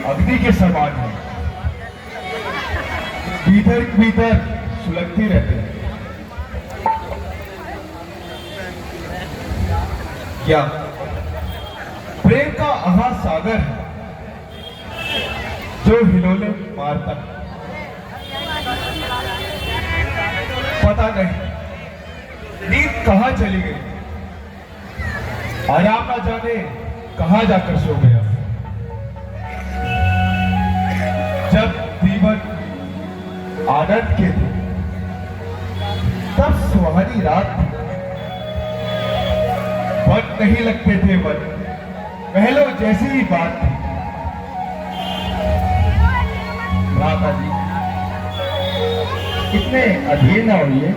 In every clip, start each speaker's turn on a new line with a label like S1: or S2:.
S1: अग्नि के समान है, भीतर भीतर सुलगती रहती है। क्या प्रेम का अहा सागर है जो हिलोले मारता है। पता नहीं नींद कहां चली गई, आराम ना जाने कहां जाकर सो गया। जब दीवन आनंद के थे तब सुहानी रात थी, मन नहीं लगते थे मन, महलों जैसी ही बात थी। राधा जी इतने अधीर ना होइए,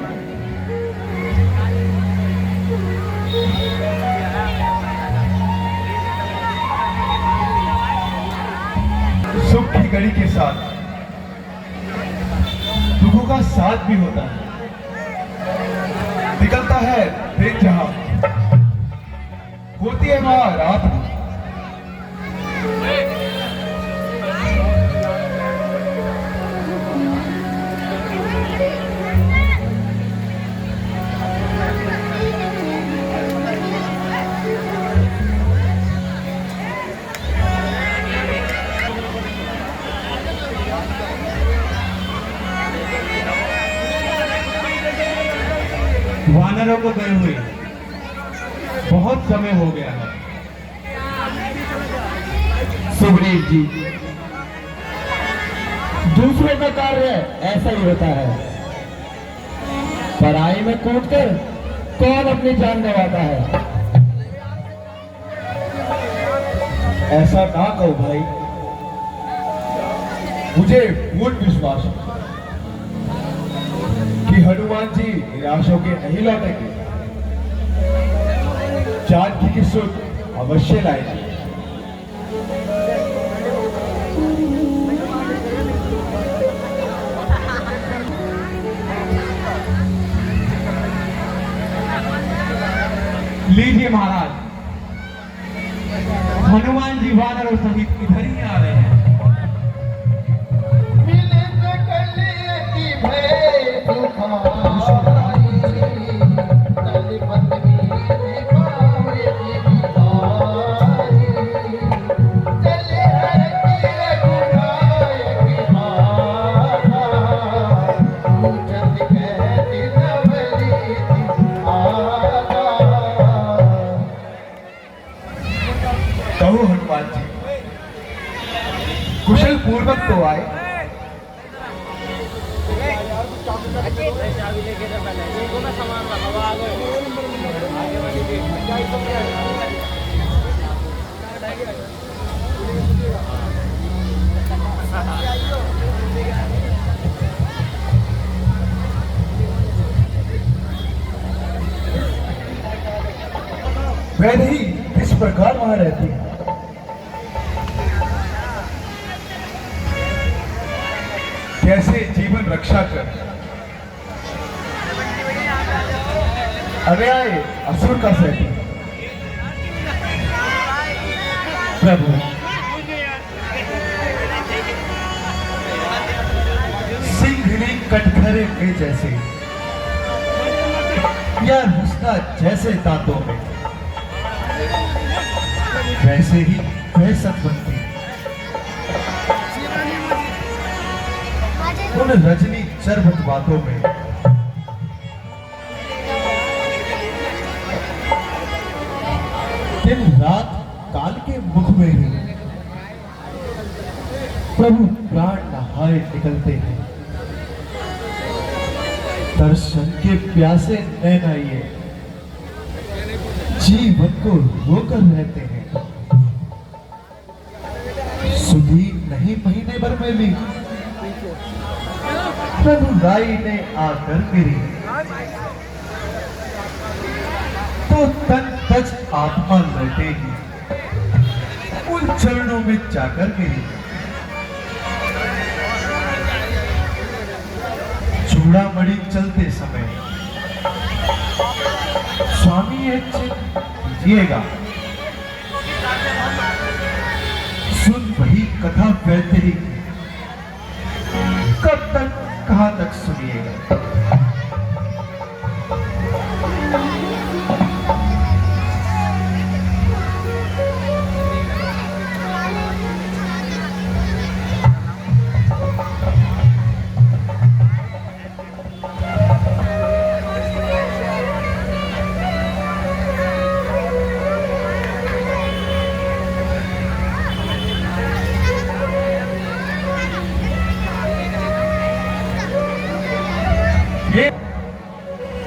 S1: सुख की घड़ी के साथ दुखों का साथ भी होता है। निकलता है दिन जहां होती है वहां रात। वानरों को गए हुए बहुत समय हो गया है।
S2: सुग्रीव जी, दूसरों का कार्य ऐसा ही होता है, पराई में कूदकर कौन अपनी जान गंवाता है।
S1: ऐसा ना कहो भाई, मुझे पूर्ण विश्वास है कि हनुमान जी निराश होकर नहीं लौटेंगे, जानकी की सुध अवश्य लाएंगे।
S3: लीजिए महाराज, हनुमान जी वानरों सहित इधर ही आ रहे हैं।
S1: कहो हनुमान जी, कुशल पूर्वक तो आए। वह नहीं किस प्रकार वहां रहती है। कैसे जीवन रक्षा कर अन्याय असुर का सहती।
S2: प्रभु,
S1: सिंघनी कटघरे के जैसे, या हुस्ना जैसे दांतों में, वैसे ही वह सतवंती उन रजनी चरबत बातों में।
S2: दिन रात काल के मुख में ही प्रभु प्राण नहाए निकलते हैं।
S4: दर्शन के प्यासे नैन आइए, जीवन को रोकर रहते हैं। सुधी नहीं महीने भर में भी प्रभु राई ने आकर मेरी तो तन तज आत्मा लौटेगी, उन चरणों में जाकर मेरी चूड़ामणि चलते समय स्वामी एक चिन्ह दीजिएगा। सुन वही कथा वैतरी, कब तक कहां तक सुनिएगा।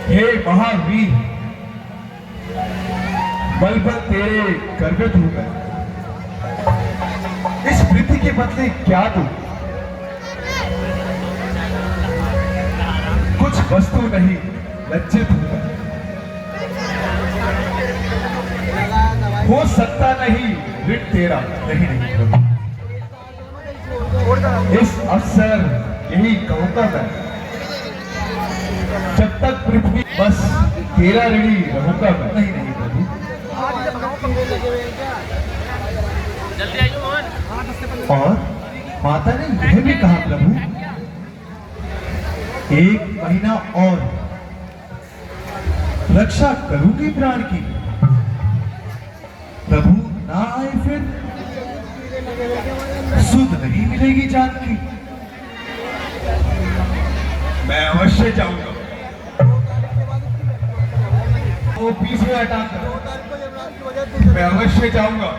S3: हे महावीर, बल बल तेरे गर्वित हूं मैं। इस पृथ्वी के बदले क्या दूं? कुछ वस्तु नहीं, लज्जित हूं मैं। हो सकता नहीं ऋण तेरा, नहीं नहीं प्रभु। इस अवसर यही कहूंगा मैं, जब तक पृथ्वी बस तेरा ऋणी रहूंगा मैं। नहीं नहीं प्रभु।
S4: और माता ने यह भी कहा प्रभु, 1 महीना और रक्षा करूंगी प्राण की। प्रभु ना आए फिर सुध नहीं मिलेगी जान की।
S3: मैं अवश्य जाऊंगा। वो पीछे हटाकर मैं अवश्य जाऊंगा।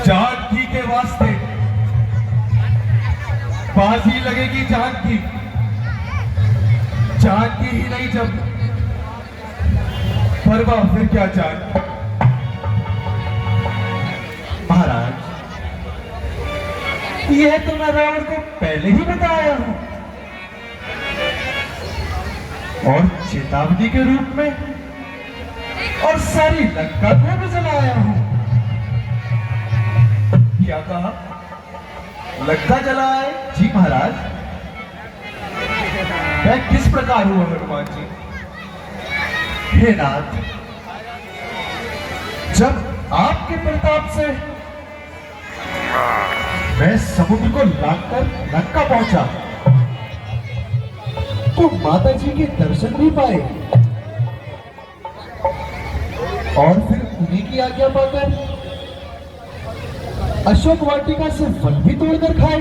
S3: जानकी के वास्ते बाजी लगेगी जानकी। जानकी ही नहीं जब परवाह फिर क्या जान।
S4: महाराज, यह तो मैं रावण को पहले ही बताया हूं, और चेतावनी के रूप में, और सारी लंका को भी जलाया हूं।
S3: क्या कहा? लंका जलाए?
S4: जी महाराज।
S3: मैं किस प्रकार हुआ हनुमान जी?
S4: हे नाथ, जब आपके प्रताप से मैं समुद्र को लांघकर लंका पहुंचा, तो माता जी के दर्शन भी पाए, और फिर उन्हीं की आज्ञा पाकर अशोक वाटिका से फल भी तोड़कर खाए,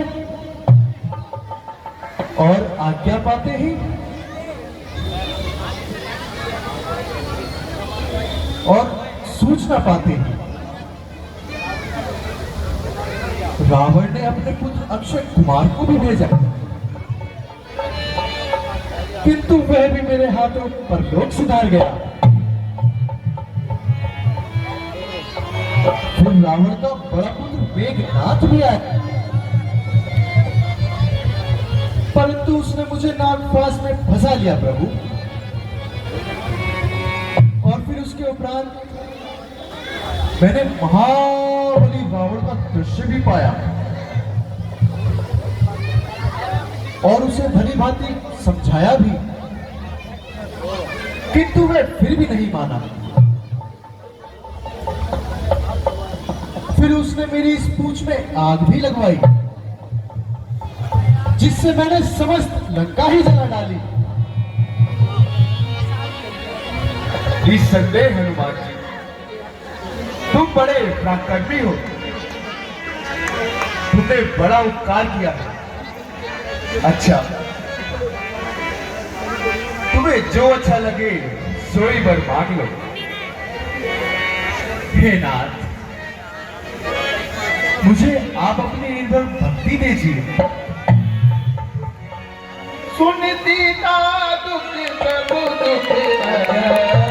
S4: और आज्ञा पाते ही और सूचना पाते ही रावण ने अपने पुत्र अक्षय कुमार को भी भेजा, किंतु वह भी मेरे हाथों परलोक सिधार गया। फिर रावण का बड़ा पुत्र मेघनाथ भी आया, परंतु उसने मुझे नागपाश में फंसा लिया प्रभु। और फिर उसके उपरांत मैंने महाबली रावण का दृश्य भी पाया, और उसे भली भांति समझाया भी, किंतु वह फिर भी नहीं माना। फिर उसने मेरी इस पूंछ में आग भी लगवाई, जिससे मैंने समस्त लंका ही जला डाली।
S3: निस्संदेह हनुमान जी, तुम बड़े पराक्रमी हो। तुमने बड़ा उपकार किया है। अच्छा, तुम्हें जो अच्छा लगे सोई बर मांग लो।
S4: हे नाथ, मुझे आप अपनी निर्भर भक्ति दीजिए।
S3: सुनती का दुख सब दुख है।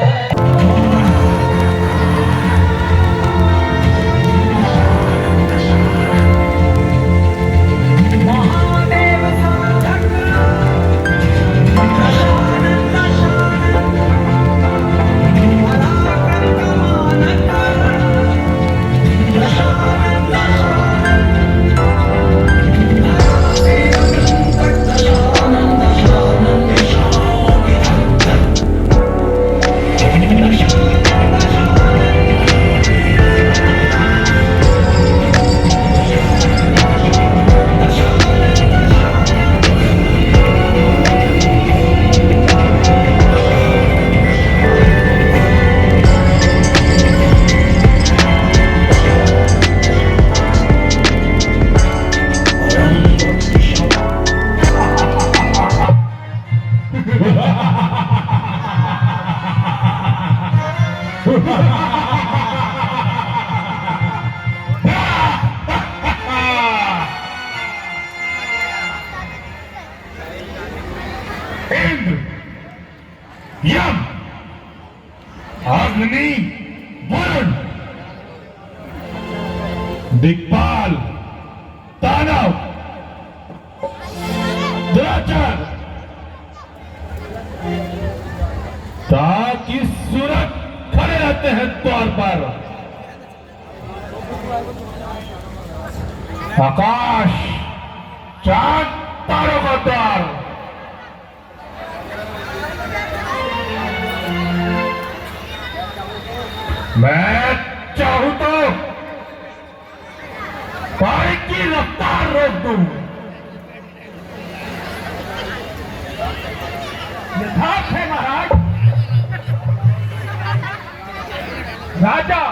S3: इंद्र, यम, अग्नि, वरुण, दिक्पाल, दानव, दुराचार, ताकि सूरज खड़े रहते हैं द्वार पर। आकाश, चांद, तारों का द्वार। मैं चाहूं तो पानी की रफ्तार रोक दूं। यथार्थ है महाराज। राजा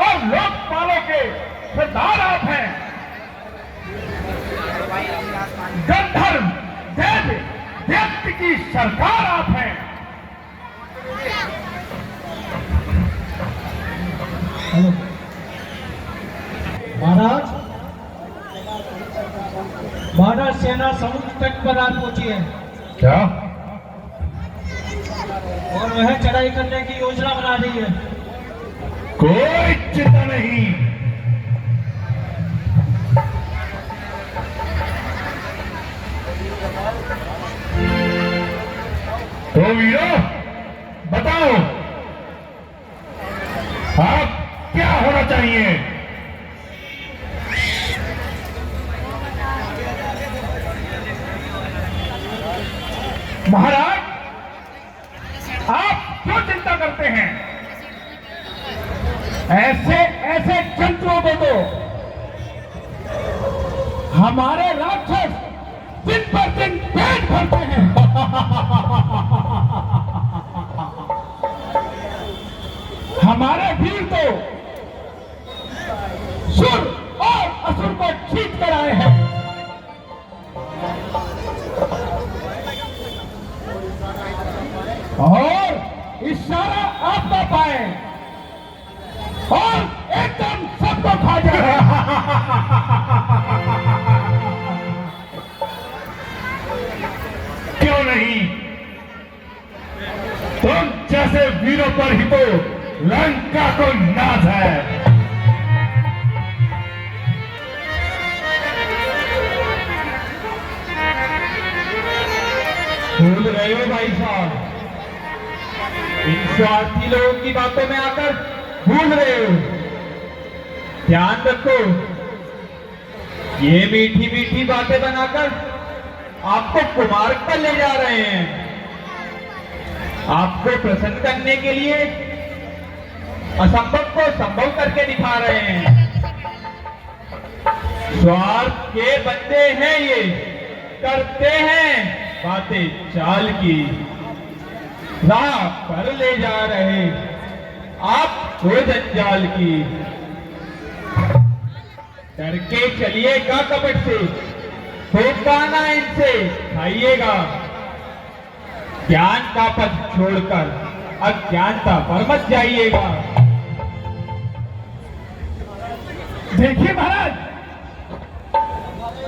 S3: और लोकपालों के सरदार आप हैं। गंधर्व देव व्यक्ति की सरकार आप हैं।
S2: महाराज, महाराज सेना समुद्र तट पर आ पहुंची है
S3: क्या?
S2: और वह चढ़ाई करने की योजना बना रही है।
S3: कोई चिंता नहीं। तो वीरों, बताओ आप क्या होना चाहिए? महाराज, आप क्यों चिंता करते हैं? ऐसे ऐसे जंतुओं को तो हमारे राक्षस दिन पर दिन पेट भरते हैं। हमारे वीर तो सुर और असुर को जीत कर आए हैं। और इशारा आप ना पाए और एकदम सबको खा जाए। क्यों नहीं? तुम जैसे वीरों पर ही तो लंका को नाज है।
S1: भूल रहे हो भाई साहब, इन स्वार्थी लोगों की बातों में आकर भूल रहे हो। ध्यान रखो, ये मीठी मीठी बातें बनाकर आपको कुमार्ग पर ले जा रहे हैं। आपको प्रसन्न करने के लिए असंभव को संभव करके दिखा रहे हैं। स्वार्थ के बंदे हैं ये, करते हैं बातें चाल की, राह पर ले जा रहे आपको जंजाल की। डर के चलिएगा कपट से, होगा ना इनसे खाइएगा। ज्ञान का पथ छोड़कर अज्ञानता पर मत जाइएगा।
S3: देखिए महाराज,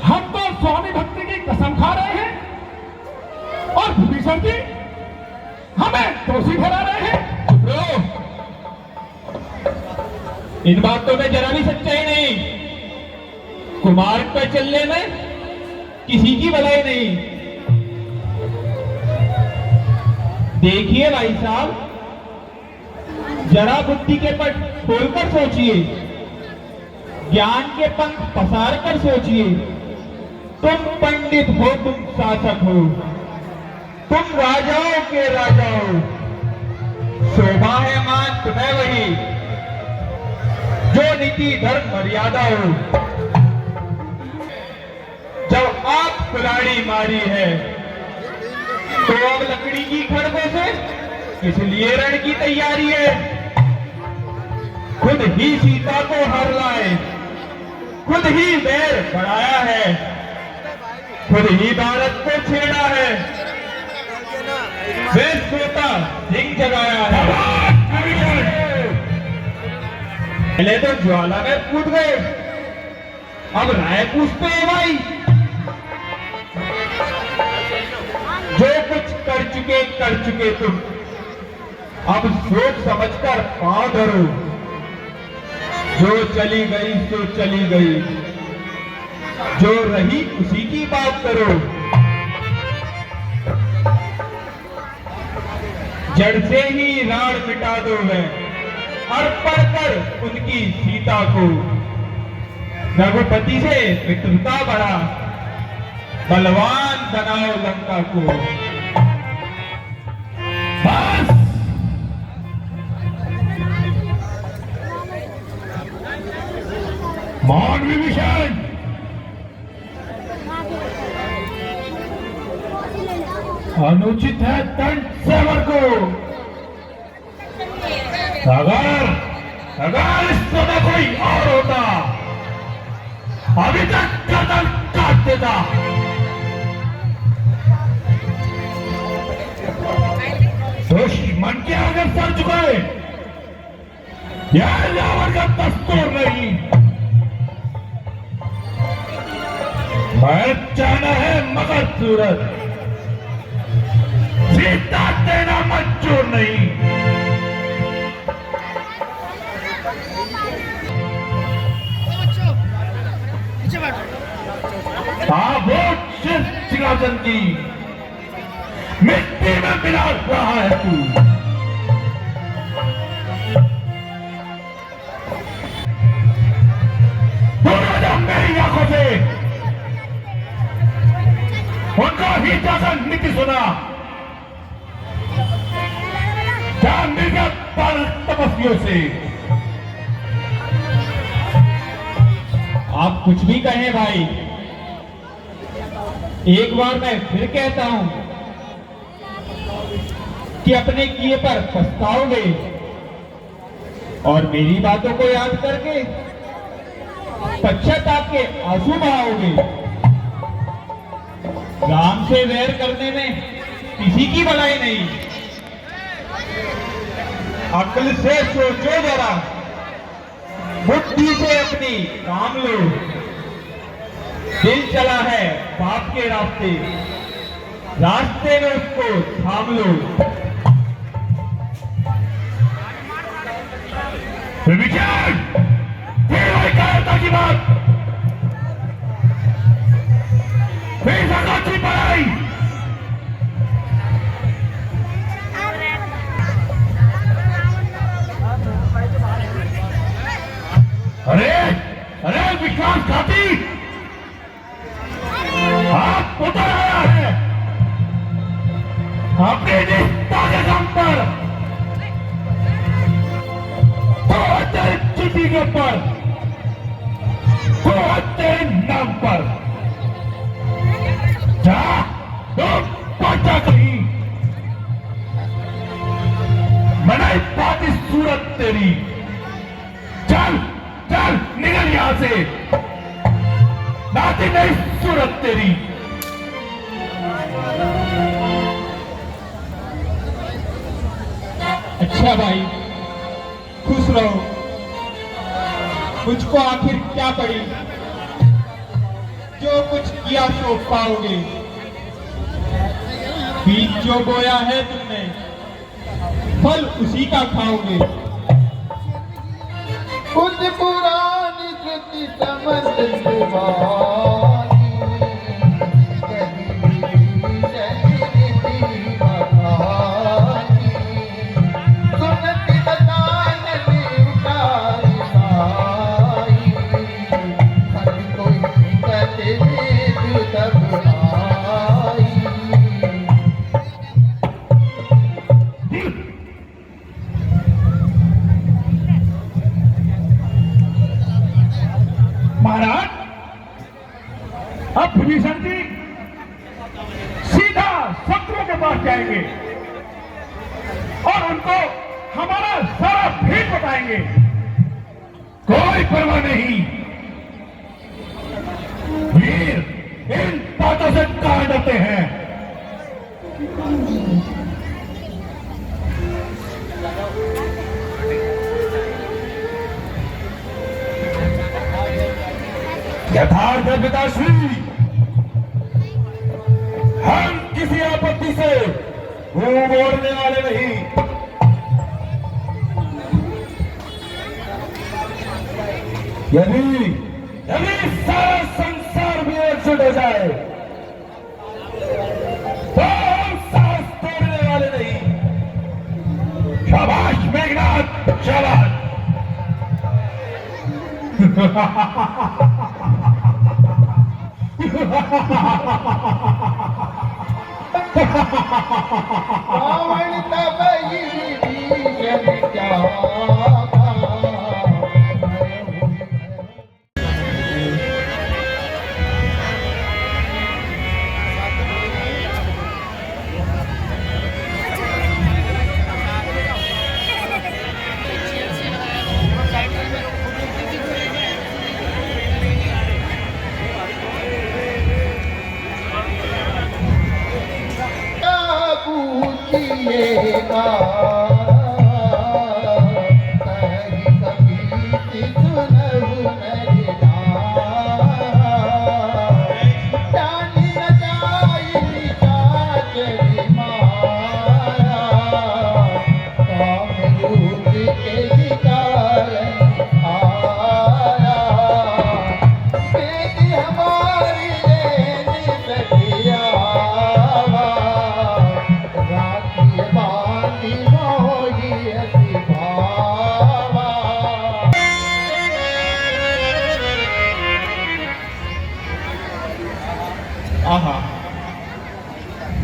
S3: हम तो स्वामी भक्ति की कसम खा रहे हैं और विभीषण जी हमें दोषी ठहरा रहे हैं।
S1: ब्रो, इन बातों में जरा भी सच्चाई नहीं। कुमार पर चलने में किसी की भलाई नहीं। देखिए भाई साहब, जरा बुद्धि के पट खोलकर सोचिए, ज्ञान के पंख पसार कर सोचिए। तुम पंडित हो, तुम शासक हो, तुम राजाओं के राजा हो। शोभा है मान तुम्हें वही जो नीति धर्म मर्यादा हो। जब आप कुल्हाड़ी मारी है तो अब लकड़ी की खड़गों से किस लिए रण की तैयारी है? खुद ही सीता को हर लाए, खुद ही बैर बढ़ाया है, खुद ही भारत को छेड़ा है, वे सोता सिंह जगाया है। पहले तो ज्वाला में कूद गए, अब राय पूछते हैं भाई। जो कुछ कर चुके तुम, अब सोच समझकर पांव धरो। जो चली गई सो चली गई, जो रही उसी की बात करो। जड़ से ही राड़ मिटा दो है, अर्पण कर उनकी सीता को। रघुपति से मित्रता बढ़ा, बलवान बनाओ लंका को।
S3: बस मौन विभीषण, अनुचित है दंड सेवर को। अगर इस समय कोई और होता अभी तक गर्दन काट देता। दुश्मन के आगे सर झुकाए, यह रावण का दस्तूर नहीं। मर जाना है मगर सूरत, सीता देना मंजूर नहीं। सिंहासन की मिट्टी में मिला रहा है तू। मेरी आंखों से उनको ही जाकर नीति सुना। क्या मिल गया तपस्वियों से?
S1: आप कुछ भी कहें भाई, एक बार मैं फिर कहता हूं कि अपने किए पर पछताओगे और मेरी बातों को याद करके पश्चाताप के आंसू बहाओगे। राम से वैर करने में किसी की भलाई नहीं। अक्ल से सोचो जरा, बुद्धि से अपनी काम लो। दिल चला है पाप के रास्ते, रास्ते में उसको थाम लो।
S3: विचार की बात फिर अच्छी पढ़ाई। अरे अरे विश्वासघाती, आप उतर आया है अपने निष्ठा के दम पर, तो चिट्ठी के ऊपर, तो तेरे नाम पर जा तुम पहुंचा कहीं। बनाई पाती सूरत तेरी। चल चल निकल यहां से, नाती नहीं सूरत तेरी।
S1: अच्छा भाई, खुश रहो। मुझको आखिर क्या पड़ी, जो कुछ किया सो पाओगे। बीज जो बोया है तुमने, फल उसी का खाओगे।
S2: कुछ पुरानी कृति समझ दीवानी, सुनती बतान उठाई आई, हर कोई कहते तू तब आई।
S3: महाराज, अब विभीषण जी सीधा शत्रुओं के पास जाएंगे और उनको हमारा सारा भेद बताएंगे। कोई परवाह नहीं, वीर इन बातों से कहा डरते हैं। यथार्थ पिताश्री, हम किसी आपत्ति से मुंह मोड़ने वाले नहीं। यदि यदि सारा संसार भी एकजुट हो जाए तो हम सांस तोड़ने वाले नहीं। शाबाश मेघनाथ, शाबाश।
S2: रावण तब विभीषण जागा, पूछिएगा कहीं कभी सुनहु मेरी जानी न जाई चाचरी माया, काम रूप के कारण आया, बेटी हमारी लेनी सखिया, राखी बांधी मोही अति भावा।
S1: आहा,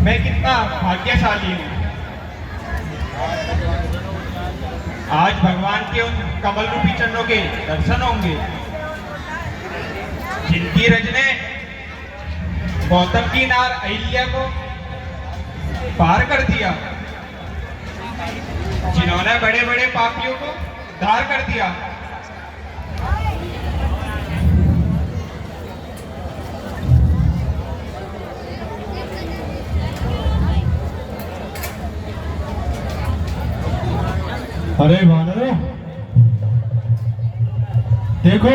S1: मैं कितना भाग्यशाली हूँ। आज भगवान के उन कमल रूपी चरणों के दर्शन होंगे जिनकी रज ने गौतम की नार अहिल्या को पार कर दिया, जिन्होंने बड़े बड़े पापियों को धार कर दिया।
S4: अरे वानरों, देखो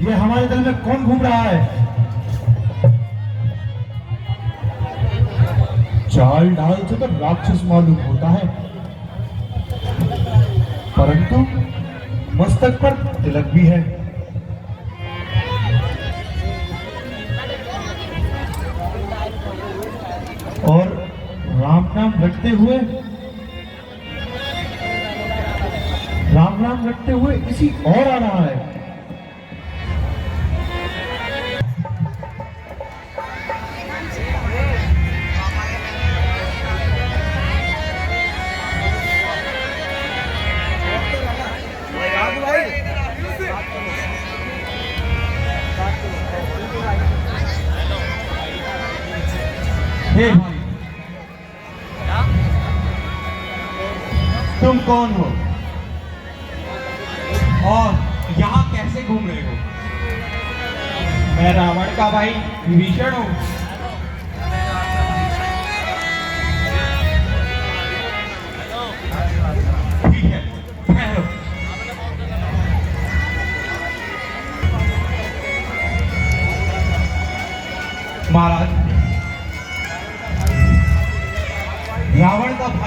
S4: ये हमारे दल में कौन घूम रहा है। चाल ढाल से तो राक्षस मालूम होता है, परंतु मस्तक पर तिलक भी है। और राम नाम रटते हुए किसी और आ रहा है। हे भाई, तुम कौन हो
S1: और यहाँ कैसे घूम रहे हो? मैं रावण का भाई विभीषण हूँ। ठीक है, ठहरो। महाराज,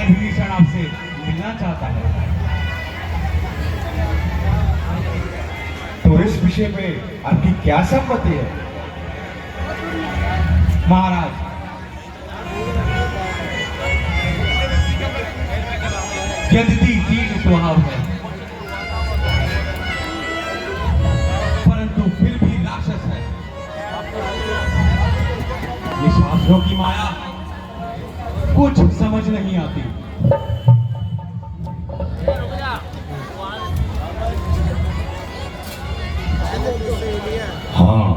S1: शायद विभीषण आपसे मिलना चाहता है।
S3: तो इस विषय में आपकी क्या सम्मति है?
S1: महाराज, यद्यपि दीन स्वभाव है, परंतु फिर भी राक्षस है। ये शास्त्रों की माया कुछ समझ नहीं आती।
S5: हाँ,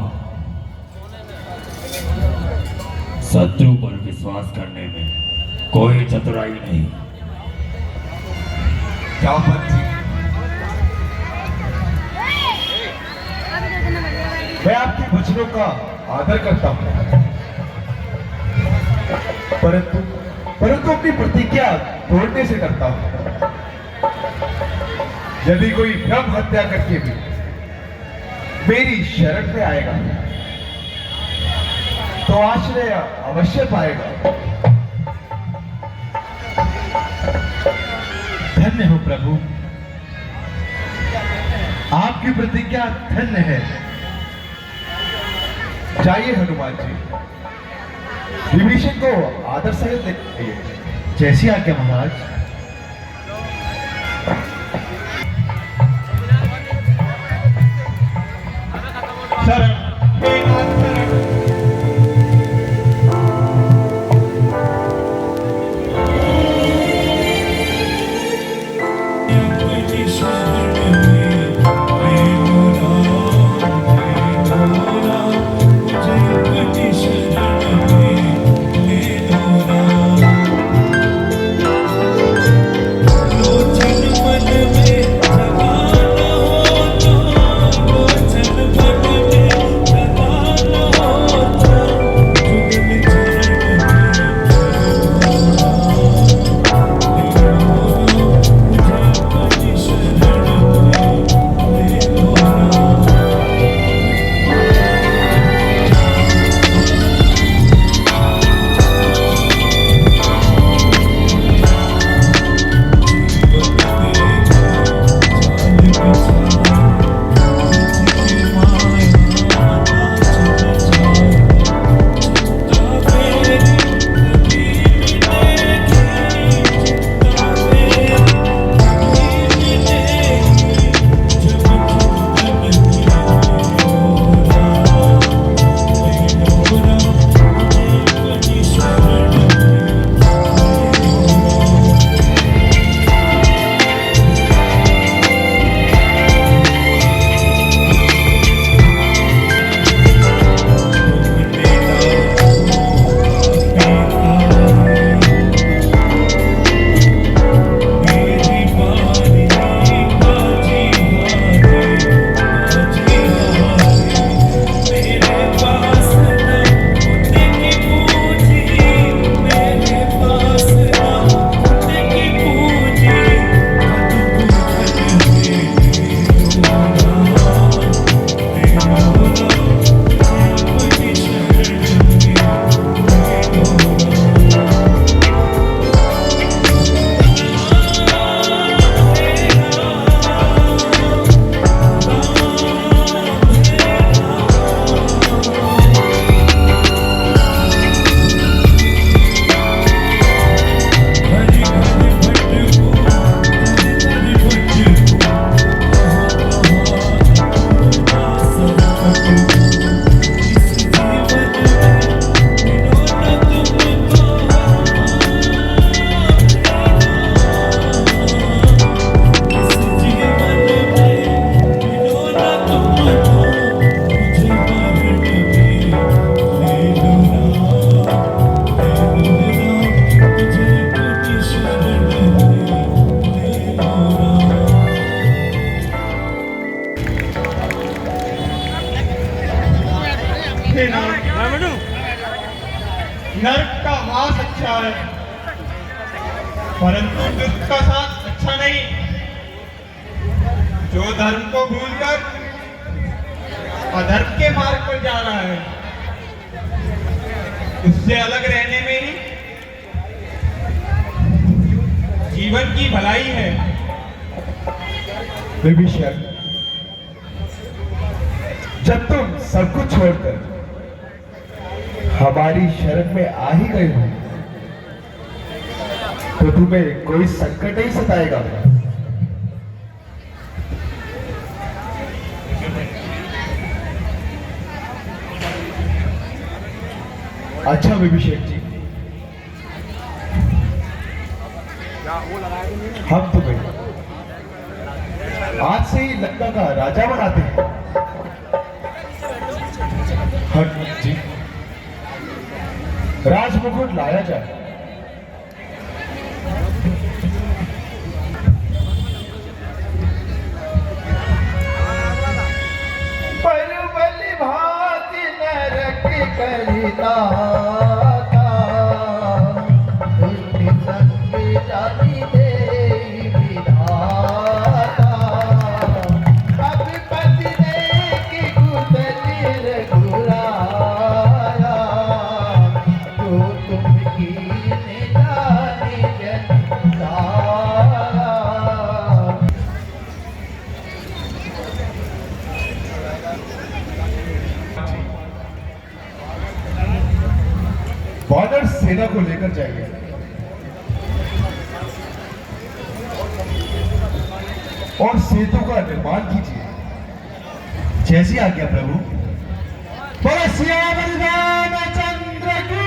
S5: शत्रु पर विश्वास करने में कोई चतुराई नहीं।
S3: जामवंत जी, मैं आपके वचनों का आदर करता हूं, परंतु अपनी प्रतिज्ञा तोड़ने से करता हूं। यदि कोई भ्रम हत्या करके भी मेरी शरण में आएगा तो आश्रय अवश्य पाएगा।
S4: धन्य हो प्रभु, आपकी प्रतिज्ञा धन्य है।
S3: जाइए हनुमान जी, विभीषण को आदर सहित लेकर आइए।
S4: जैसी आज्ञा महाराज।
S1: शरण, हे नाथ शरण।
S6: नर्क का मांस अच्छा है, परंतु दुख का साथ अच्छा नहीं। जो धर्म को भूलकर अधर्म के मार्ग पर जा रहा है, उससे अलग रहने में ही जीवन की भलाई है।
S3: विभीषण, जब तुम सब कुछ छोड़कर हमारी शरण में आ ही गए हो तो तुम्हें कोई संकट नहीं सताएगा। अच्छा विभीषण जी, हम तुम्हें आज से ही लंका का राजा बनाते हैं। हनुमान जी, राजमुकुट लाया जाए।
S2: बलि भाति नरक करिता जाति दे विधाता अभिपति दे की कुतली रघुराया जो तुम की जानी जनताया।
S3: वानर सेना को लेकर जाइए और सेतु का निर्माण कीजिए। जैसी आज्ञा प्रभु। बोलो सियावर रामचंद्र की।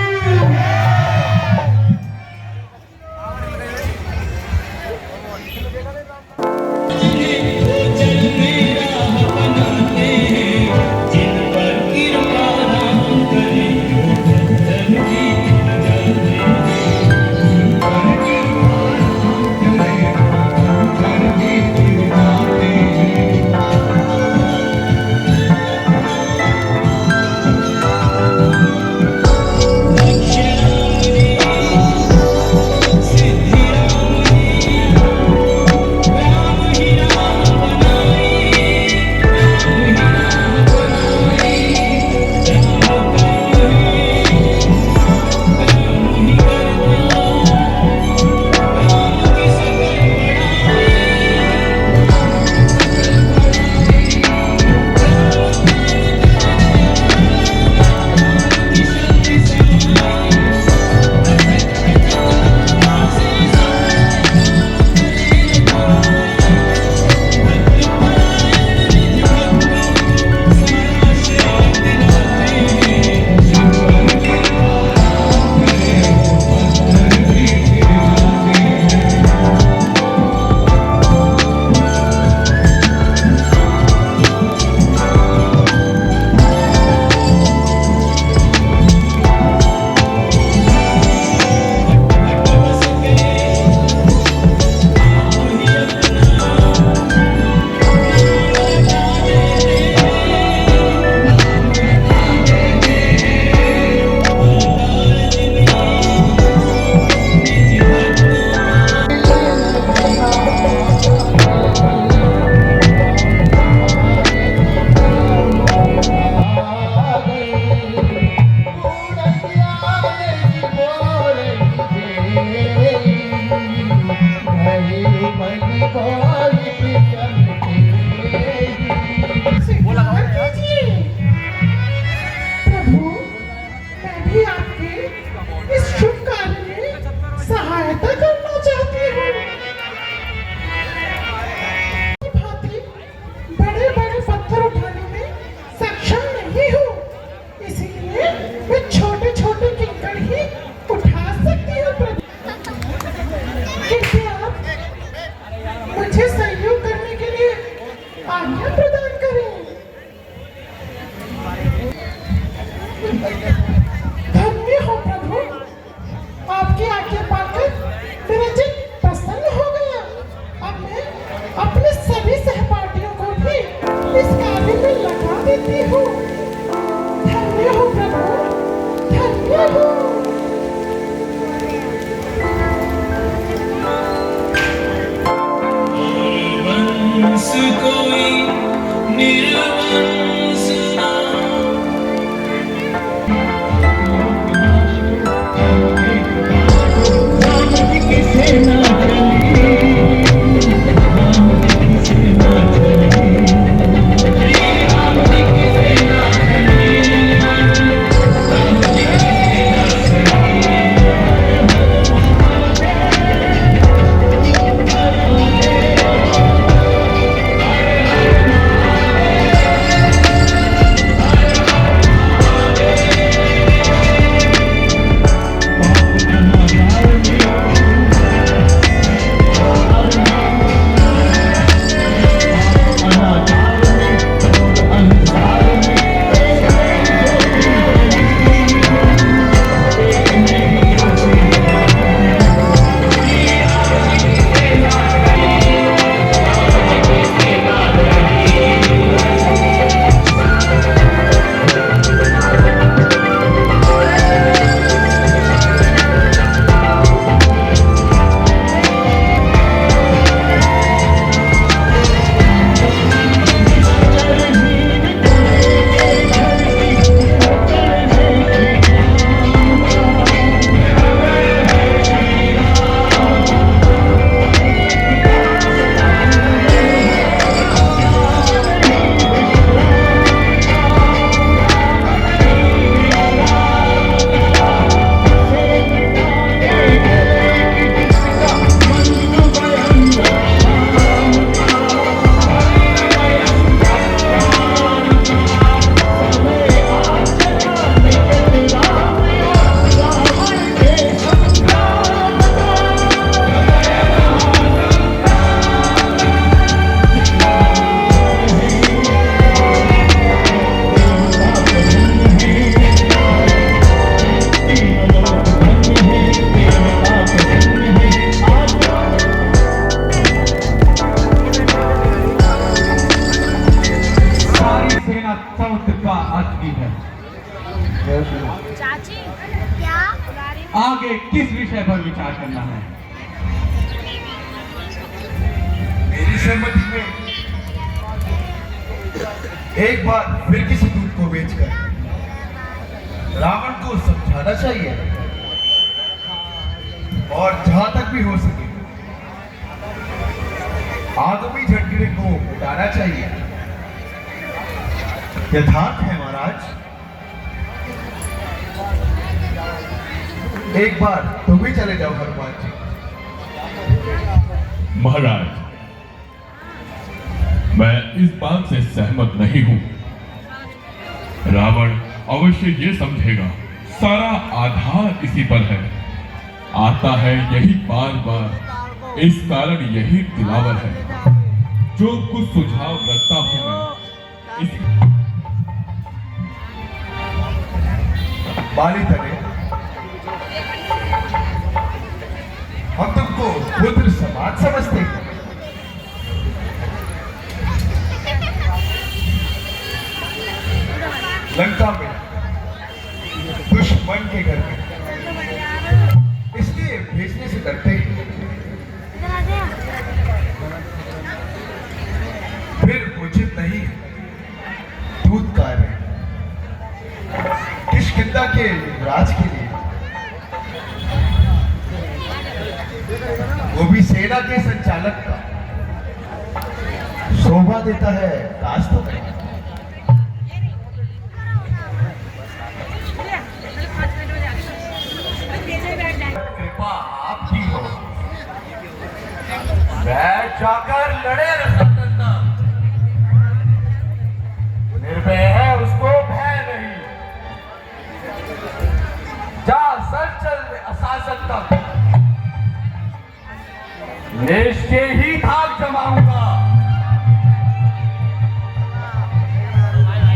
S7: धन्य हो प्रभु, आपकी आज्ञा पाकर मेरा चित प्रसन्न हो गया। अब मैं अपने सभी सहपाठियों को भी इस कार्य में लगा देती हूँ। धन्य हो प्रभु, धन्य हो।
S5: वंश कोई निर्वंश ना
S1: आगे किस विषय पर विचार करना है?
S4: मेरी सहमति में एक बार फिर किसी दूत को बेचकर रावण को समझाना चाहिए और जहां तक भी हो सके आगामी झटके को मिटाना चाहिए। यथार्थ है महाराज। एक बार तुम भी चले जाओ हनुमान जी।
S5: महाराज, मैं इस बात से सहमत नहीं हूं। रावण अवश्य ये समझेगा सारा आधार इसी पर है, आता है यही बार बार, इस कारण यही दिलावर है। जो कुछ सुझाव रखता हूं मैं इसी
S4: बाली तने हम तुमको पुत्र समान समझते हैं। लंका में दुश्मन के घर में इसलिए भेजने से डरते हैं। फिर उचित नहीं दूत कार्य किष्किंधा के राज के लिए, वो भी सेना के संचालक का शोभा देता है काश तो नहीं। कृपा आपकी हो। बैठ जाकर लड़े रसंतंता, निर्भय है उसको भय नहीं। जा सर चल अशासन तक, निश्चय ही थाक जमाऊंगा।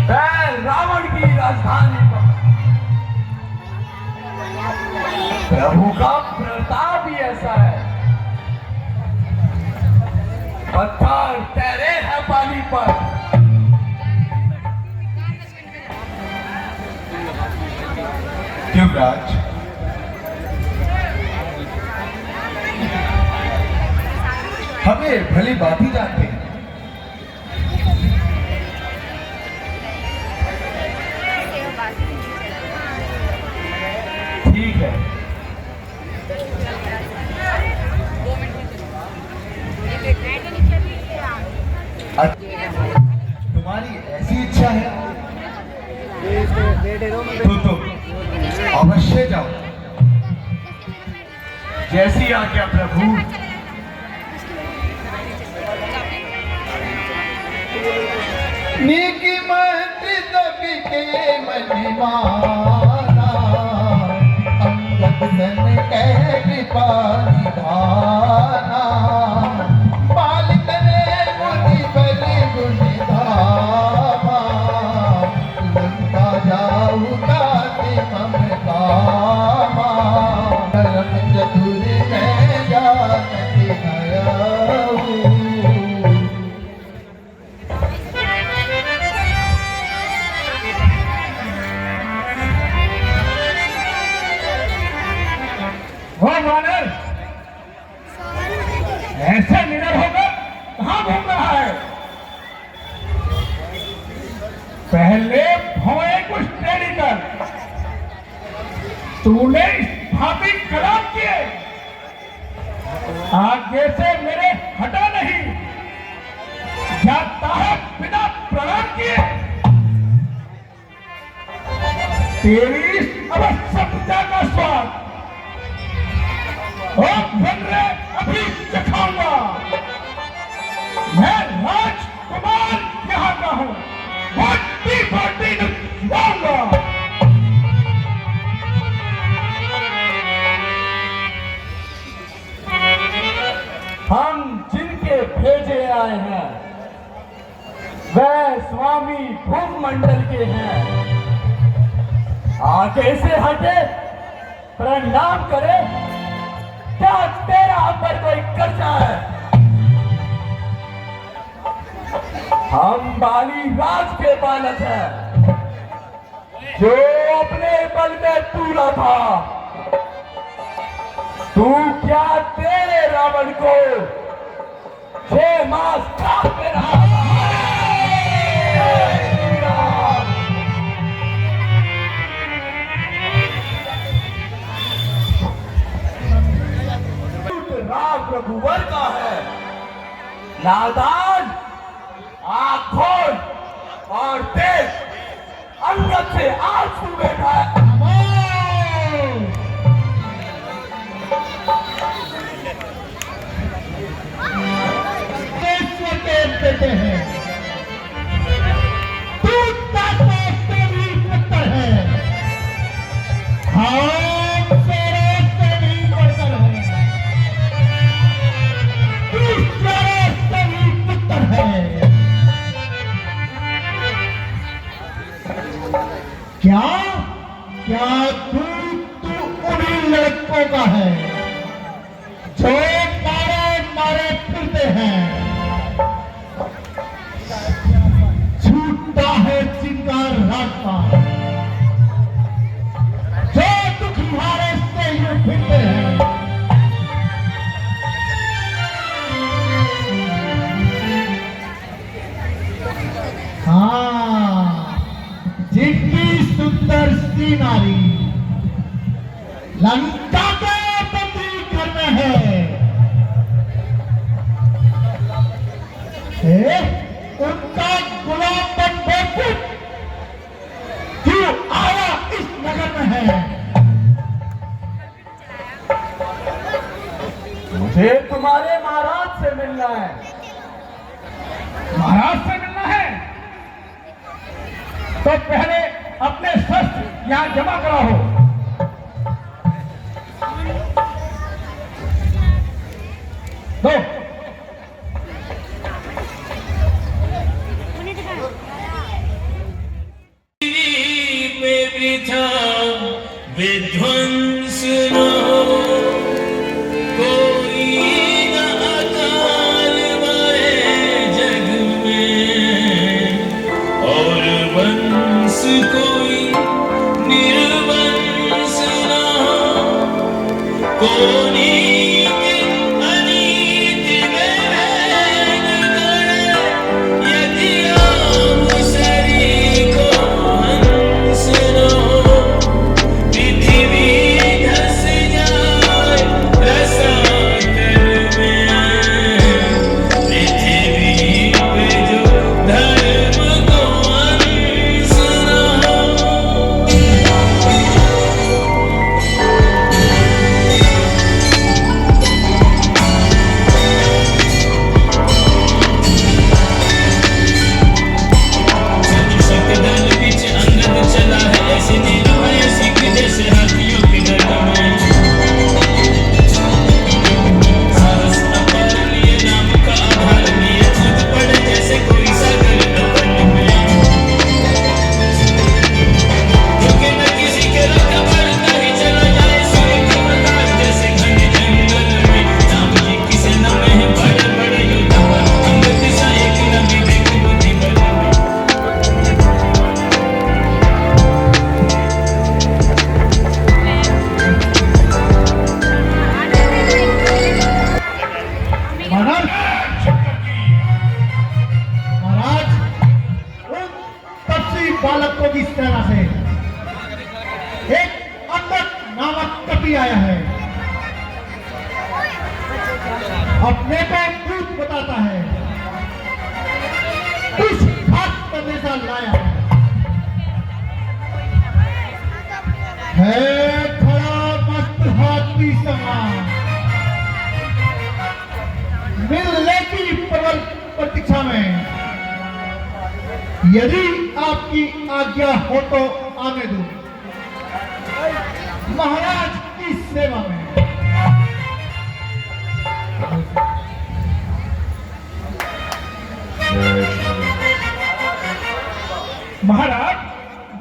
S4: मैं रावण की राजधानी पर प्रभु का प्रताप ही ऐसा है, पत्थर तैरे है पानी पर। युवराज, हमें भली बात ही जानते हैं। ठीक है, तुम्हारी ऐसी इच्छा है तो तुम अवश्य जाओ। जैसी आज्ञा प्रभु।
S2: नीकी मंत्री दबी के महिमाना, अंगद सन कह कृपा निधाना। बालिक ने बुद्धि बलि गुण धामा, लंका जाऊ ताते मम कामा। धर्म चतुर मैं जानती नयाऊ।
S3: वो वानर ऐसे निडर होकर कहां घूम रहा है? पहले भौए कुछ टेढ़ी कर। तूने स्थापित कलाम किए, आगे से मेरे हटा नहीं जाता है बिना प्रणाम किए। तेरी अवश्यता का स्वाद अभी चखाऊंगा। मैं राजकुमार यहाँ का हूँ, बाटी बाटी नुचाऊंगा।
S2: हम जिनके भेजे आए हैं वह स्वामी भूमंडल के हैं। आगे से हटे, प्रणाम करे। क्या तेरा हम पर कोई कर्जा है? हम बाली राज के बालक हैं, जो अपने बल में तूला था। तू क्या तेरे रावण को 6 मास कांपे रहा? राम रघुवर का है, नादान, आँख खोल और देख, अंगद से आंसू बैठा है।
S3: देते हैं तू तेरी पुत्र है, हम तेरे से भी बढ़कर है, तू तेरे से भी पुत्र है। क्या क्या तू उन्हीं लड़कों का है जो मारे मारे फिरते हैं, छूटता है जिनका रास्ता, जो दुखियारे से यूं फिरते हैं। हाँ, जिनकी सुंदर सी नारी लंका के बंदी घर में है, उनका गुलाम बन क्यों आया इस नगर में है?
S2: मुझे तुम्हारे महाराज से मिलना है।
S3: महाराज से मिलना है तो पहले अपने शस्त्र यहां जमा कराओ। दो
S8: विध्वंस न हो, कोई न अकाल बहे जग में, और वंश कोई निर्वंश न हो, कोई
S3: बालक को भी सेना से एक अंगद नामक कपि आया है, अपने को भूत बताता है, कुछ खास संदेशा लाया है खड़ा मस्त हाथी समान, मिलने की प्रबल प्रतीक्षा में, यदि आपकी आज्ञा हो तो आने दो महाराज की सेवा में। महाराज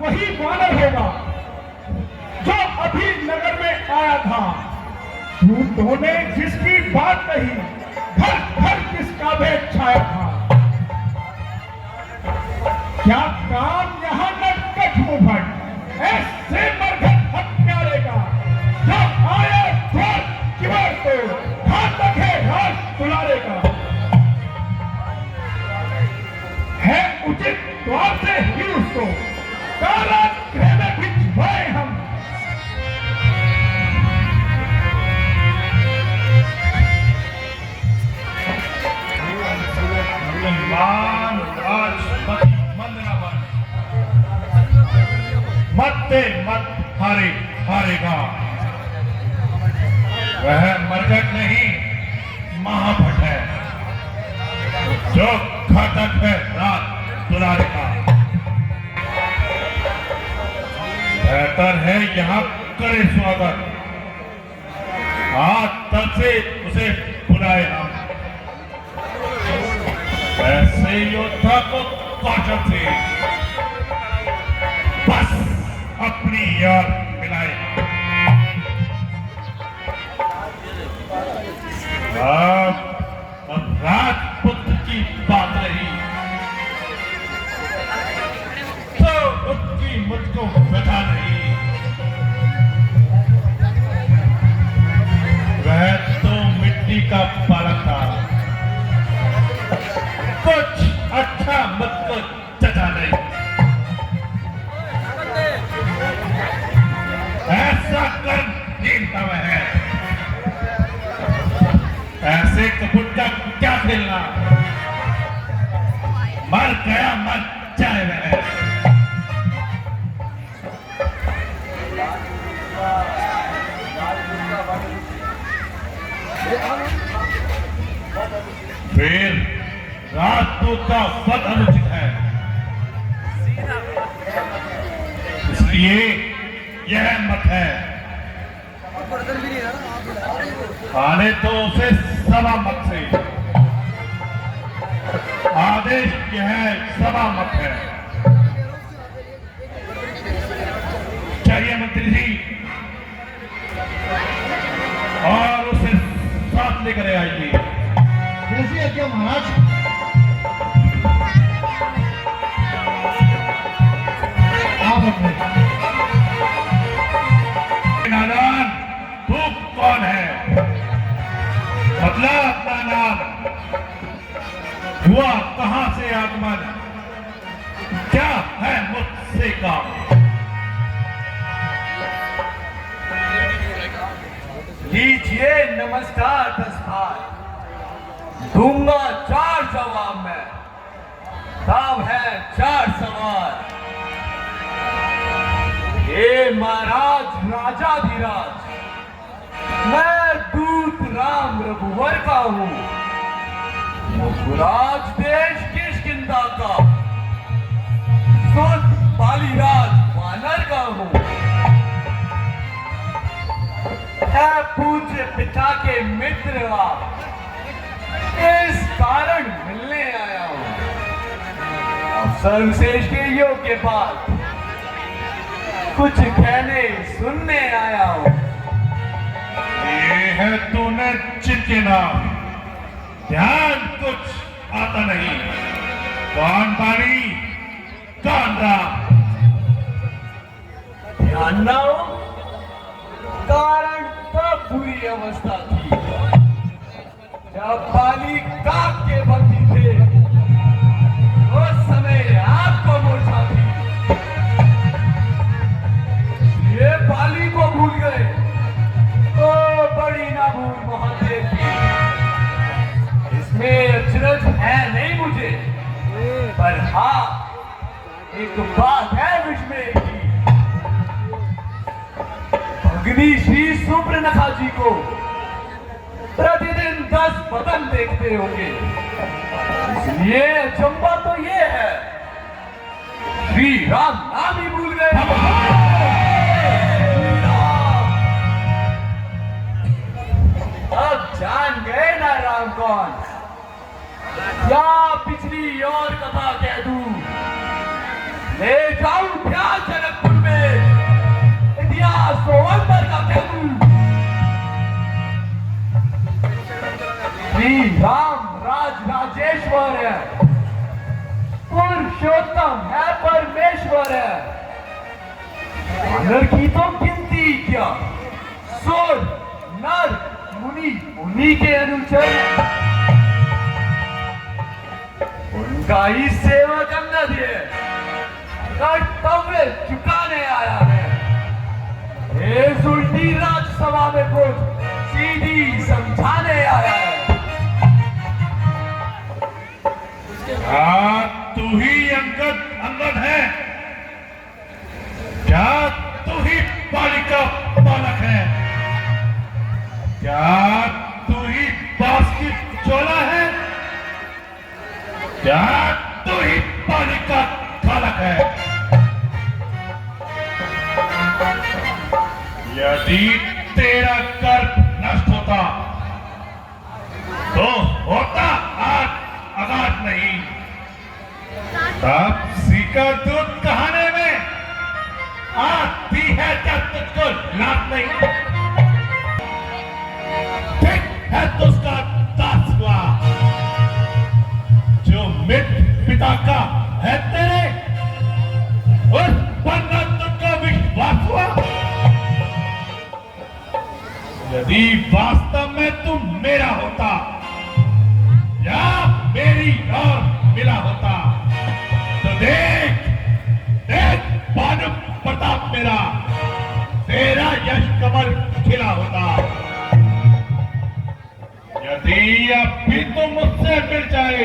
S3: वही वानर होगा जो अभी नगर में आया था, दूतों ने जिसकी बात कही, घर घर किसका भेद छाया था। क्या काम यहाँ नटखट मुभट ऐसे मरघट हत्यारे का जो आया कि यहाँ करे स्वागत। हाँ, तब से उसे बुलाए हम। ऐसे योद्धा को कौशल से बस अपनी याद मिलाए। अब राजपुत्र की बात रही तो उसकी मुझको व्यथा नहीं। वह तो मिट्टी का बालक था, कुछ अच्छा मुझको जचा नहीं। ऐसा कर दीनता वह है। ऐसे कपूर का क्या खेलना, मर गया मर जाए वह। फिर राजपूत का वध अनुचित है, इसलिए यह मत है। आने तो उसे सभा मत से। आदेश यह है, सभा मत है। चाहिए मंत्री जी, और उसे साथ लेकर आइए।
S4: कैसी आज्ञा महाराज। आप अपने
S3: नादान, तू कौन है? बदला अपना नाम। हुआ कहां से आगमन? क्या है मुझसे काम?
S2: लीजिए नमस्कार 10 भाई, दूंगा 4 जवाब में। तब है 4 सवाल। हे महाराज राजाधिराज, मैं दूत राम रघुवर का हूँ, रघुराज देश किष्किंधा का, सुत बालीराज वानर का हूँ। है पूज्य पिता के मित्र आप, इस कारण मिलने आया हूँ। अब सर्वश्रेष्ठ के योग्य बात कुछ कहने सुनने आया हूँ।
S3: ये है तूने जिनके नाम, ध्यान कुछ आता नहीं। कौन बानी, कौन राम?
S2: ध्यान ना हो, कारण तब बुरी अवस्था थी जब बाली काक के बंदी थे। उस समय आपको मूर्छा थी, ये बाली को भूल गए तो बड़ी ना भूल महादेव की। इसमें अचरज है नहीं मुझे, पर हाँ एक बात है विस्मय की। अग्नि श्री सुब्रनखा जी को प्रतिदिन 10 बदन देखते होंगे, इसलिए अचंबा तो ये है श्री राम नाम ही भूल गए। अब जान गए ना राम कौन? या पिछली और कथा कह दूं, ले जाऊं क्या जनकपुर में इतिहास सोवंतर का कह दूं। श्री राम राज राजेश्वर है, पुरुषोत्तम है, परमेश्वर है। वानर की तो गिनती क्या, सुर नर मुनि उन्हीं के अनुचर हैं। उनका ही सेवा करना दिए, कर्तव्य चुकाने आया है। इस उल्टी राजसभा में कुछ सीधी समझाने आया है।
S3: तू ही अंगद है क्या? तू ही बालिका बालक है क्या? तू ही बास की चोला है क्या? तू ही बालिका बालक है? यदि तेरा कर्म नष्ट होता तो होता आग आघात नहीं, तब सीका दूध कहाने में आती है जब तुझको लाभ नहीं। ठीक है तुझका दास हुआ जो मित्र पिता का है तेरे, और वरना तुझको विश्वास हुआ। यदि वास्तव में तुम मेरा होता या मेरी और मिला होता तो देख देख भानु प्रताप मेरा, तेरा यश कमल खिला होता। यदि अब भी तुम मुझसे मिल जाए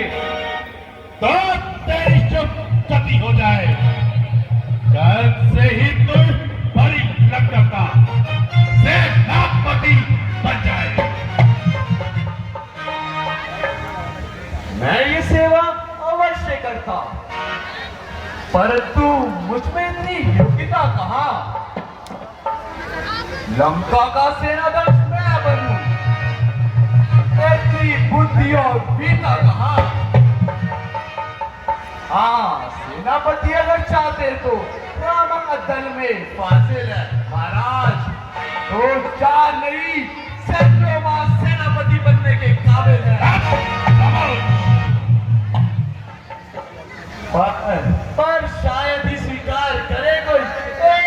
S3: तो तेरी शुभ गति हो जाए। कल से ही तू बड़ी लखनऊ सेनापति बन जाए।
S2: मैं ये सेवा अवश्य करता, परंतु मुझ में इतनी योग्यता कहाँ? लंका का सेनाध्यक्ष मैं बनूं, इतनी बुद्धि और वीरता कहाँ? हाँ, सेनापति अगर चाहते तो रामा दल में फासिल है महाराज, तो 4 नहीं 7 माह सेनापति बनने के काबिल है। पर शायद ही स्वीकार करे कोई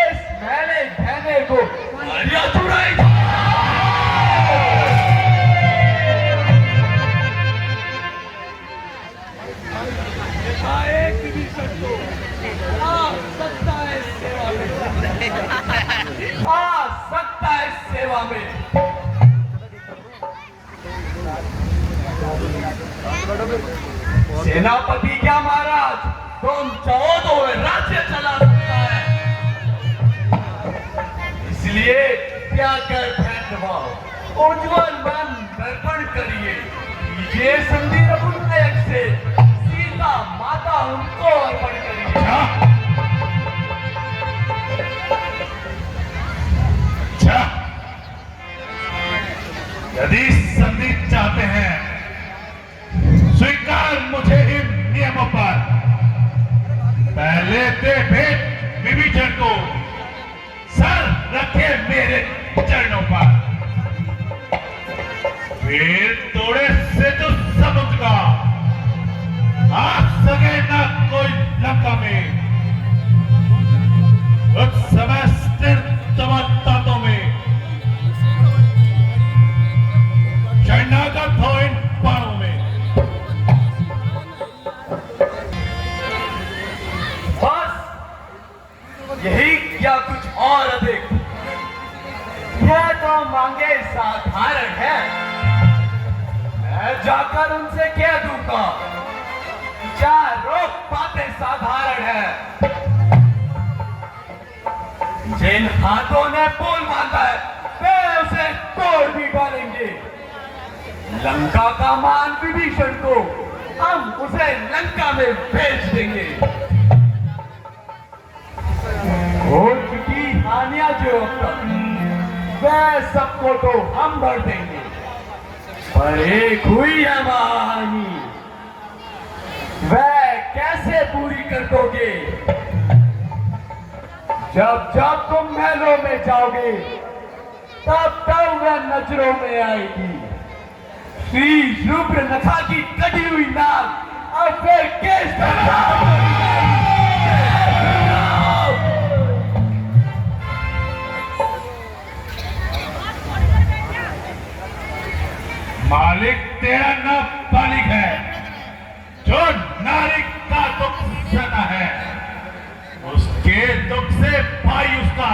S2: इस मैंने कहने को मारिया चुराई। आ सकता है सेवा में। सेनापति क्या महाराज, तुम चाहो तो राज्य चला सकता है, इसलिए क्या कर भेदभाव, उज्जवल मन दर्पण करिए, कीजिए संधि रघुनायक से, सीता माता उनको अर्पण करिए।
S3: यदि संधि चाहते हैं स्वीकार मुझे इन नियमों पर। पहले दे भेंट विभीषण को, सर रखे मेरे चरणों पर, फिर तोड़े से तो समुद्र का आ सके न कोई लंका में। उस समय स्थिर तमन्नाओं में शरणागत हो इन बाणों में।
S2: बस यही क्या कुछ और अधिक? यह तो मांगे साधारण है, मैं जाकर उनसे कह दूंगा, चारों बातें साधारण है। जिन हाथों ने पुल बांधा है वे उसे तोड़ भी डालेंगे। लंका का मान विभीषण को हम उसे लंका में भेज देंगे। हो चुकी हानियां जो अब तक, वह सबको तो हम भर देंगे, पर एक हुई है महाहानि, वह कैसे पूरी कर दोगे? जब जब तुम महलों में जाओगे तब तब वह नजरों में आएगी। श्री शुभ्र नखा की कटी हुई नाक अब फिर केस
S3: मालिक तेरा नाम मालिक है, जो नारी का दुख सहता है, उसके दुख से भाई उसका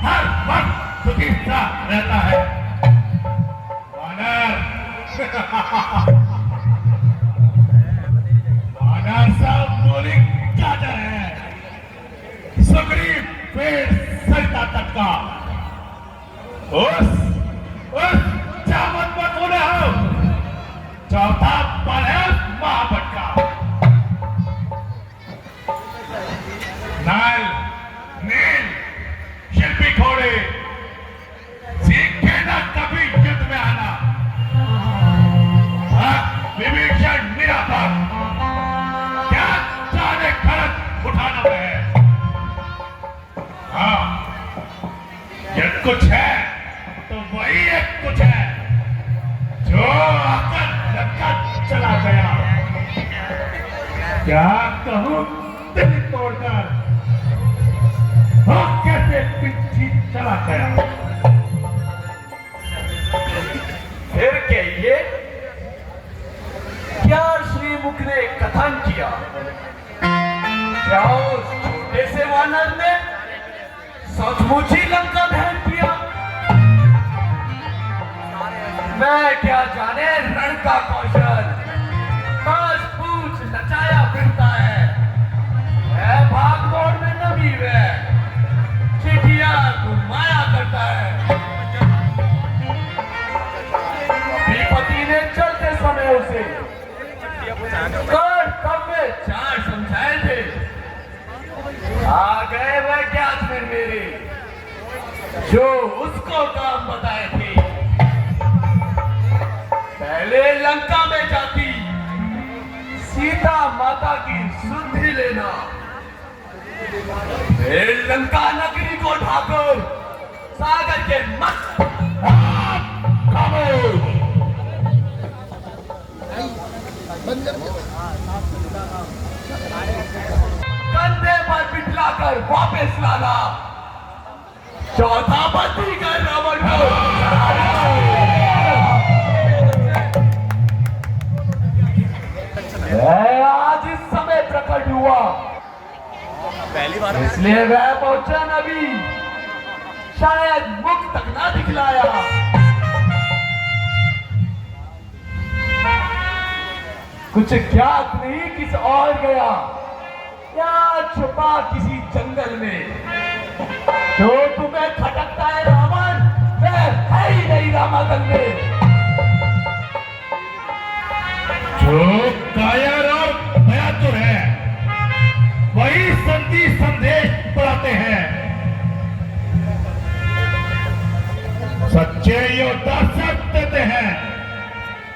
S3: हर वक्त दुखी सा रहता है। वानर वानर साहब बोली क्या है, सुग्रीव पेड़ सरिता तट का उस जामन पर बोले हो, चौथा पल है उस महाभट का। नाल नील शिल्पी घोड़े कुछ है तो वही एक कुछ है जो आकर लटका चला गया। क्या कहूं दिल तोड़कर, हाँ कैसे पीछे चला गया।
S2: फिर कहिए, क्या श्रीमुख ने कथन किया? क्या उस छोटे से वानर ने सचमुच ही लंका दहन किया? मैं क्या जाने रण का कौशल, बस पूछ नचाया फिरता है। भाग दौड़ में नबी है, चिटिया घुमाया करता है। अपनी पति ने चलते समय उसे कर्तव्य 4 समझाए थे। आ गए वह ज्ञात में मेरे, जो उसको काम बताए थे। पहले लंका में जाती सीता माता की सुधि लेना, फिर लंका नगरी को ढाकर सागर के मत कंधे पर बिठलाकर वापस लाना। चौथा बंदी कर रावण को आज इस समय प्रकट हुआ, पहली बार इसलिए वह पहुंचा नबी, शायद मुख तक ना दिखलाया। कुछ ज्ञात नहीं किस और गया, या छुपा किसी जंगल में। जो तुम्हें खटकता है रावण, वह है ही नहीं रामागल में।
S3: जो कायर और भयातुर है, वही संधि संदेश पढ़ाते हैं। सच्चे योद्धा सच देते हैं,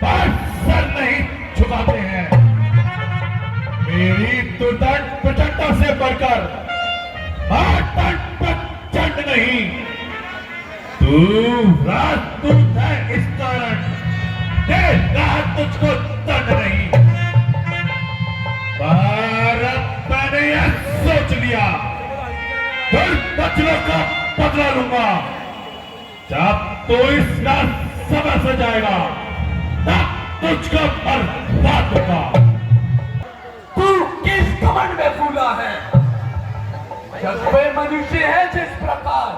S3: पर सर नहीं झुकाते हैं। मेरी दुर्दंड प्रचंडता से बढ़कर दंड प्रचंड नहीं। तू राजदूत है, इस कारण दे रहा तुझको दंड नहीं। पर अब मैंने यह सोच लिया, फिर बचनों का बदला लूंगा। जब तो इसका समय से जाएगा, तब तुझको बर्बाद होगा।
S2: तू किस घमंड में फूला है? जब वे मनुष्य है जिस प्रकार,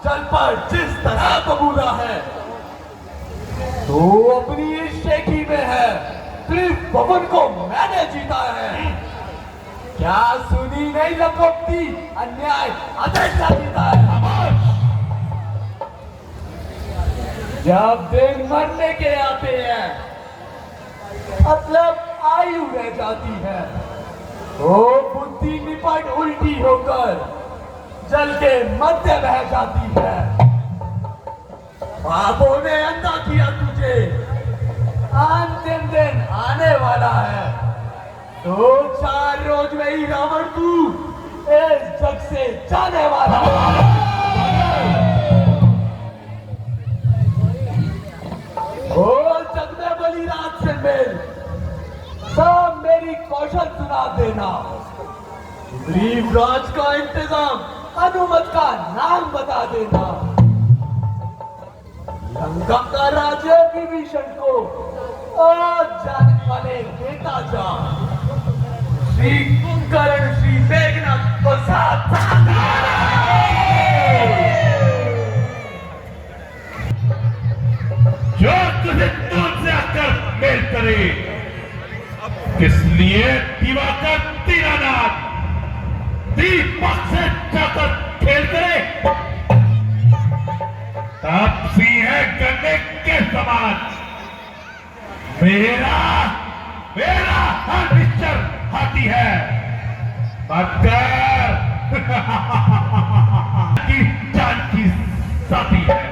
S2: जल पर जिस तरह बबूला है, तो अपनी इस शेखी में है। त्रिभुवन को मैंने जीता है। क्या सुनी नहीं लकोपती, अन्याय अदृष्टा जीता है। जब दिन मरने के आते हैं, मतलब आयु रह जाती है, तो बुद्धि निपट उल्टी होकर जल के मध्य बह जाती है। बापों ने अंधा किया तुझे, अंतिम दिन आने वाला है। तो 4 रोज में ही रावण तू इस जग से जाने वाला है। जग में बली रात से मिल, सब मेरी कौशल सुना देना। गरीबराज का इंतजाम, अनुमत का नाम बता देना। लंका का राज्य विभीषण को और जाने वाले देता जा। श्री कुंभकर्ण, श्री मेघनाथ को साथ
S3: जो तुझे तुझसे आकर मेल करे, किस लिए दिवाकर दीनानाथ दीपक से जाकर खेल करे। तब सिंह है गन्ने के समान, मेरा हर निश्चर हाथी है। मगर की जान की साथी है।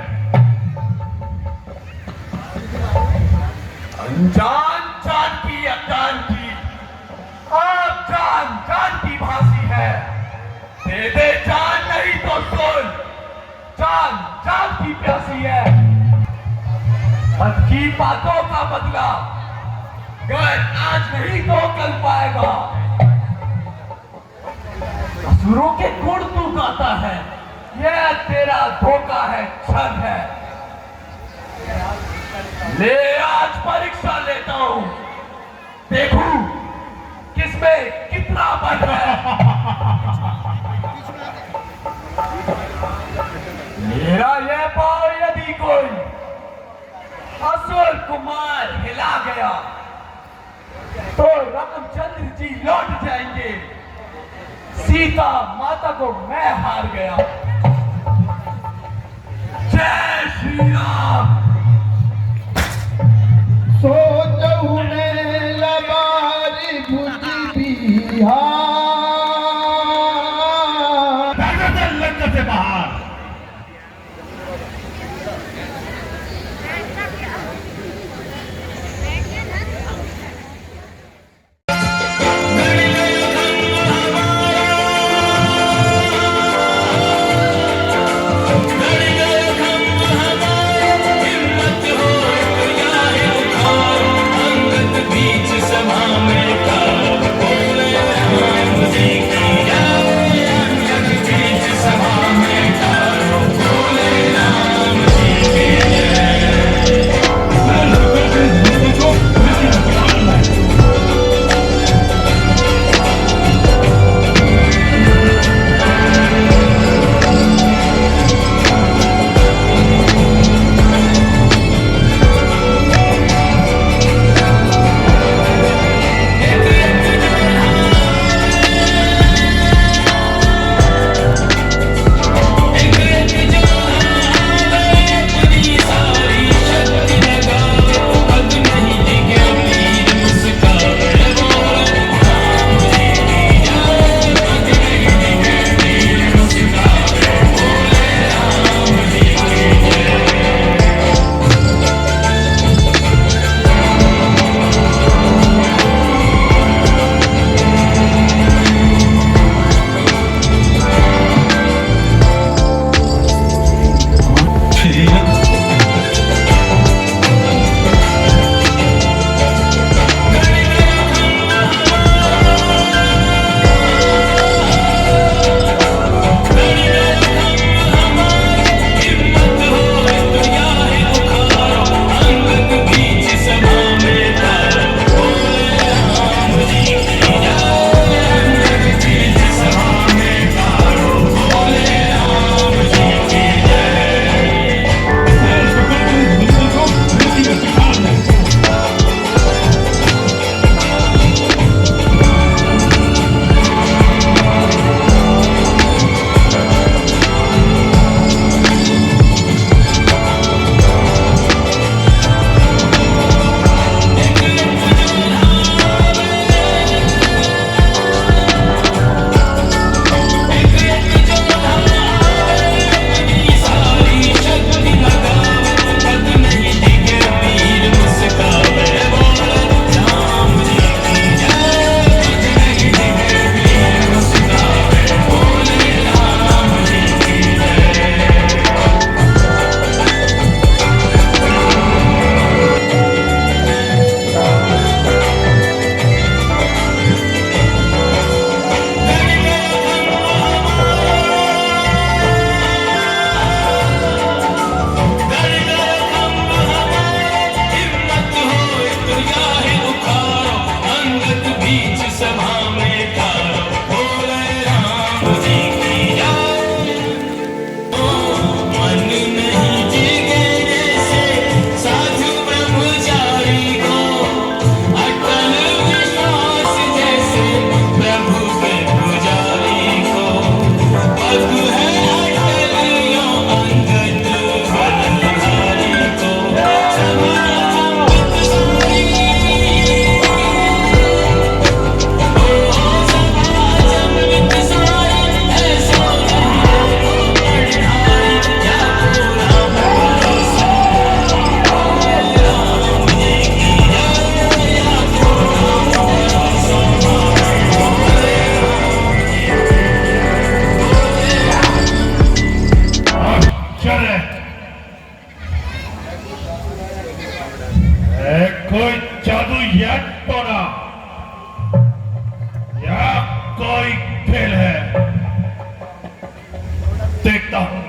S2: अनजान जान की अजान की, आप जान की भांसी है। दे दे जान नहीं तो सुन, जान जान की प्यासी है। मन की बातों का बदला गैर आज नहीं तो कल पाएगा। असुरों के गुण तू गाता है, यह तेरा धोखा है, छल है। ले आज परीक्षा लेता हूं, देखूं किसमें कितना बल है। मेरा यह पांव यदि कोई असुर कुमार हिला गया तो रामचंद्र जी लौट जाएंगे, सीता माता को मैं हार गया। जय श्री राम।
S4: सोचहु ने लबारी भुज बिहार।
S3: लंका से बाहर
S8: गड़ गए हम हमारे
S3: कोई जादू या टोना या कोई खेल है, देखता हूं।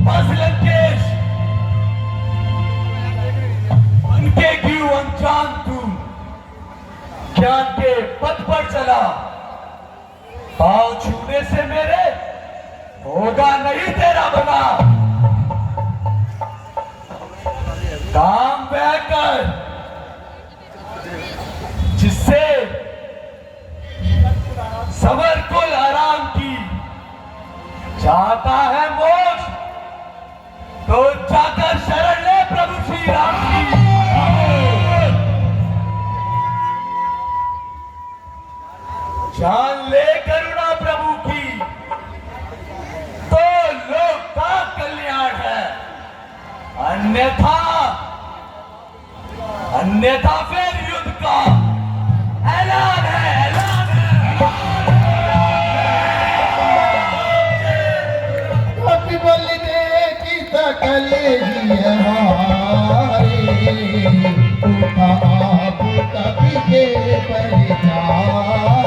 S2: बस लंकेश, उनके क्यों अनजान तू ज्ञान के पथ पर चला। पाँव छूने से मेरे होगा नहीं तेरा बना। काम वह कर जिससे सबर कुल आराम की। चाहता है मोक्ष तो जाकर शरण ले प्रभु श्री राम की। जान ले करुणा प्रभु की तो लोक का कल्याण है। अन्यथा अन्यथा फिर युद्ध का ऐलान है, ऐलान है।
S4: कभी बोलने की सकल ही हमारे, उठा आप कभी के परिचार।